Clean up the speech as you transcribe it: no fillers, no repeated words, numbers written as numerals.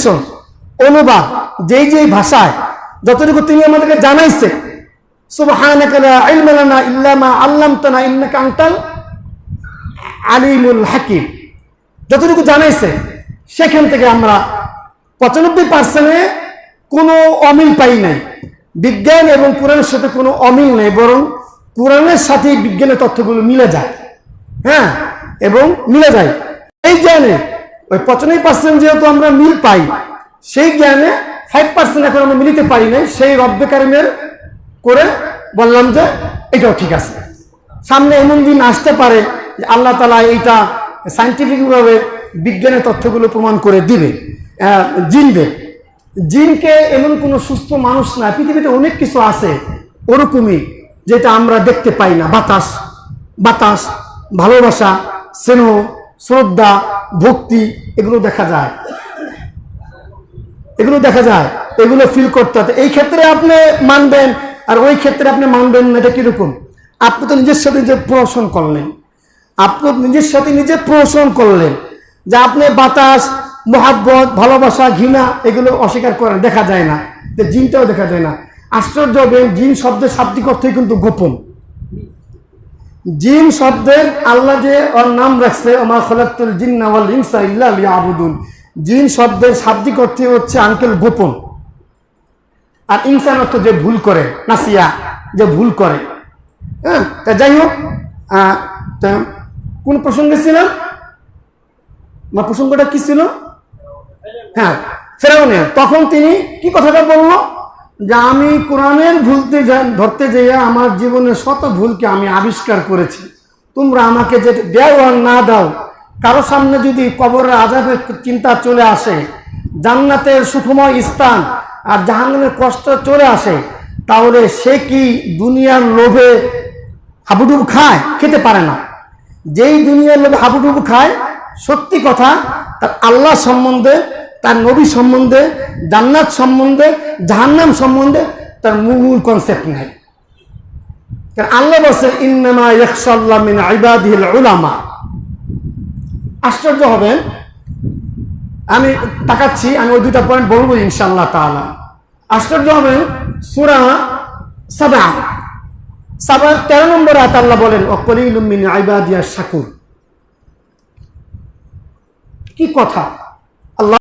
Translation, অনুবাদ, যেই যেই ভাষায় যতটুকু তিনি আমাদেরকে জানাইছে, সুবহানাকা লা ইলমা লানা ইল্লা মা আল্লামতানা ইন্নাকা আনতাল আলিমুল হাকিম, যতটুকু জানাইছে সেখান থেকে আমরা 95% কোনো অমিল পাই নাই। বিজ্ঞান এবং কোরআনের সাথে কোনো অমিল নেই, বরং কোরআনের সাথে বিজ্ঞানের তথ্যগুলো মিলে যায়। হ্যাঁ, এবং মিলে যায়। এই জ্ঞানে ওই 95% যেহেতু আমরা মিল পাই, সেই জ্ঞানে 5% এখন আমরা মিলিতে পারি নাই। সেই রব্বে কারিমের করে বললাম যে এটাও ঠিক আছে। সামনে এমন দিন আসতে পারে যে আল্লাহ তাআলা এইটা সায়েন্টিফিকভাবে বিজ্ঞানের তথ্যগুলো প্রমাণ করে দিবে। জিনকে এমন কোনো সুস্থ মানুষ না, পৃথিবীতে অনেক কিছু আছে ওরকমই যেটা আমরা দেখতে পাই না। বাতাস, ভালোবাসা, স্নেহ, শ্রদ্ধা, ভক্তি, এগুলো দেখা যায়, এগুলো ফিল করতে হবে। এই ক্ষেত্রে আপনি মানবেন আর ওই ক্ষেত্রে আপনি মানবেন না, এটা কিরকম? আপনি তো নিজের সাথে নিজে প্রহসন করলেন, যে আপনি বাতাস, মোহাব্বত, ভালোবাসা, ঘৃণা এগুলো অস্বীকার করেন, দেখা যায় না। যে জিনটাও দেখা যায় না। আশ্চর্য হবে, জিন শব্দের শাব্দিক অর্থই কিন্তু গোপন। জিন শব্দের আল্লাহ যে ওর নাম রাখছে, ওমা খালাকতুল জিন্না ওয়াল ইনসা ইল্লা লিয়াবুদুন, জিন শব্দের শাব্দিক অর্থ হচ্ছে আঙ্কেল গোপন। আর ইনসান অর্থ যে ভুল করে, নাসিয়া, যে ভুল করে। হ্যাঁ, তা যাই হোক, কোন প্রসঙ্গে ছিলাম? প্রসঙ্গটা কি ছিল? হ্যাঁ, ফেরাউনের। তখন তিনি কি কথাটা বলল? যে আমি কোরআনের ধরতে যেয়ে আমার জীবনের শত ভুলকে আমি আবিষ্কার করেছি। তোমরা আমাকে যে দেও আর না দাও, কারো সামনে যদি কবরের আযাবের চিন্তা চলে আসে, জান্নাতের সুখময় স্থান আর জাহান্নামের কষ্ট চলে আসে, তাহলে সে কি দুনিয়ার লোভে হাবুডুবু খায়? খেতে পারে না। যেই দুনিয়ার লোভে হাবুডুবু খায়, সত্যি কথা তার আল্লাহ সম্বন্ধে, তার নবী সম্বন্ধে, জান্নাত সম্বন্ধে, জাহান্নাম সম্বন্ধে তার মূল কনসেপ্ট নাই। কারণ আল্লাহ বলছেন ইন্নামা ইয়াখশাল্লাহ মিন ইবাদিহিল উলামা। আশ্চর্য হবেন, আমি তাকাচ্ছি, আমি ওই দুটা পয়েন্ট বলবো ইনশাআল্লাহ তাআলা। আশ্চর্য হবেন, সূরা সাবা 13 নম্বর আয়াত আল্লাহ বলেন ওয়াকলিলুম মিন ইবাদিয়াশ শাকুর। কি কথা!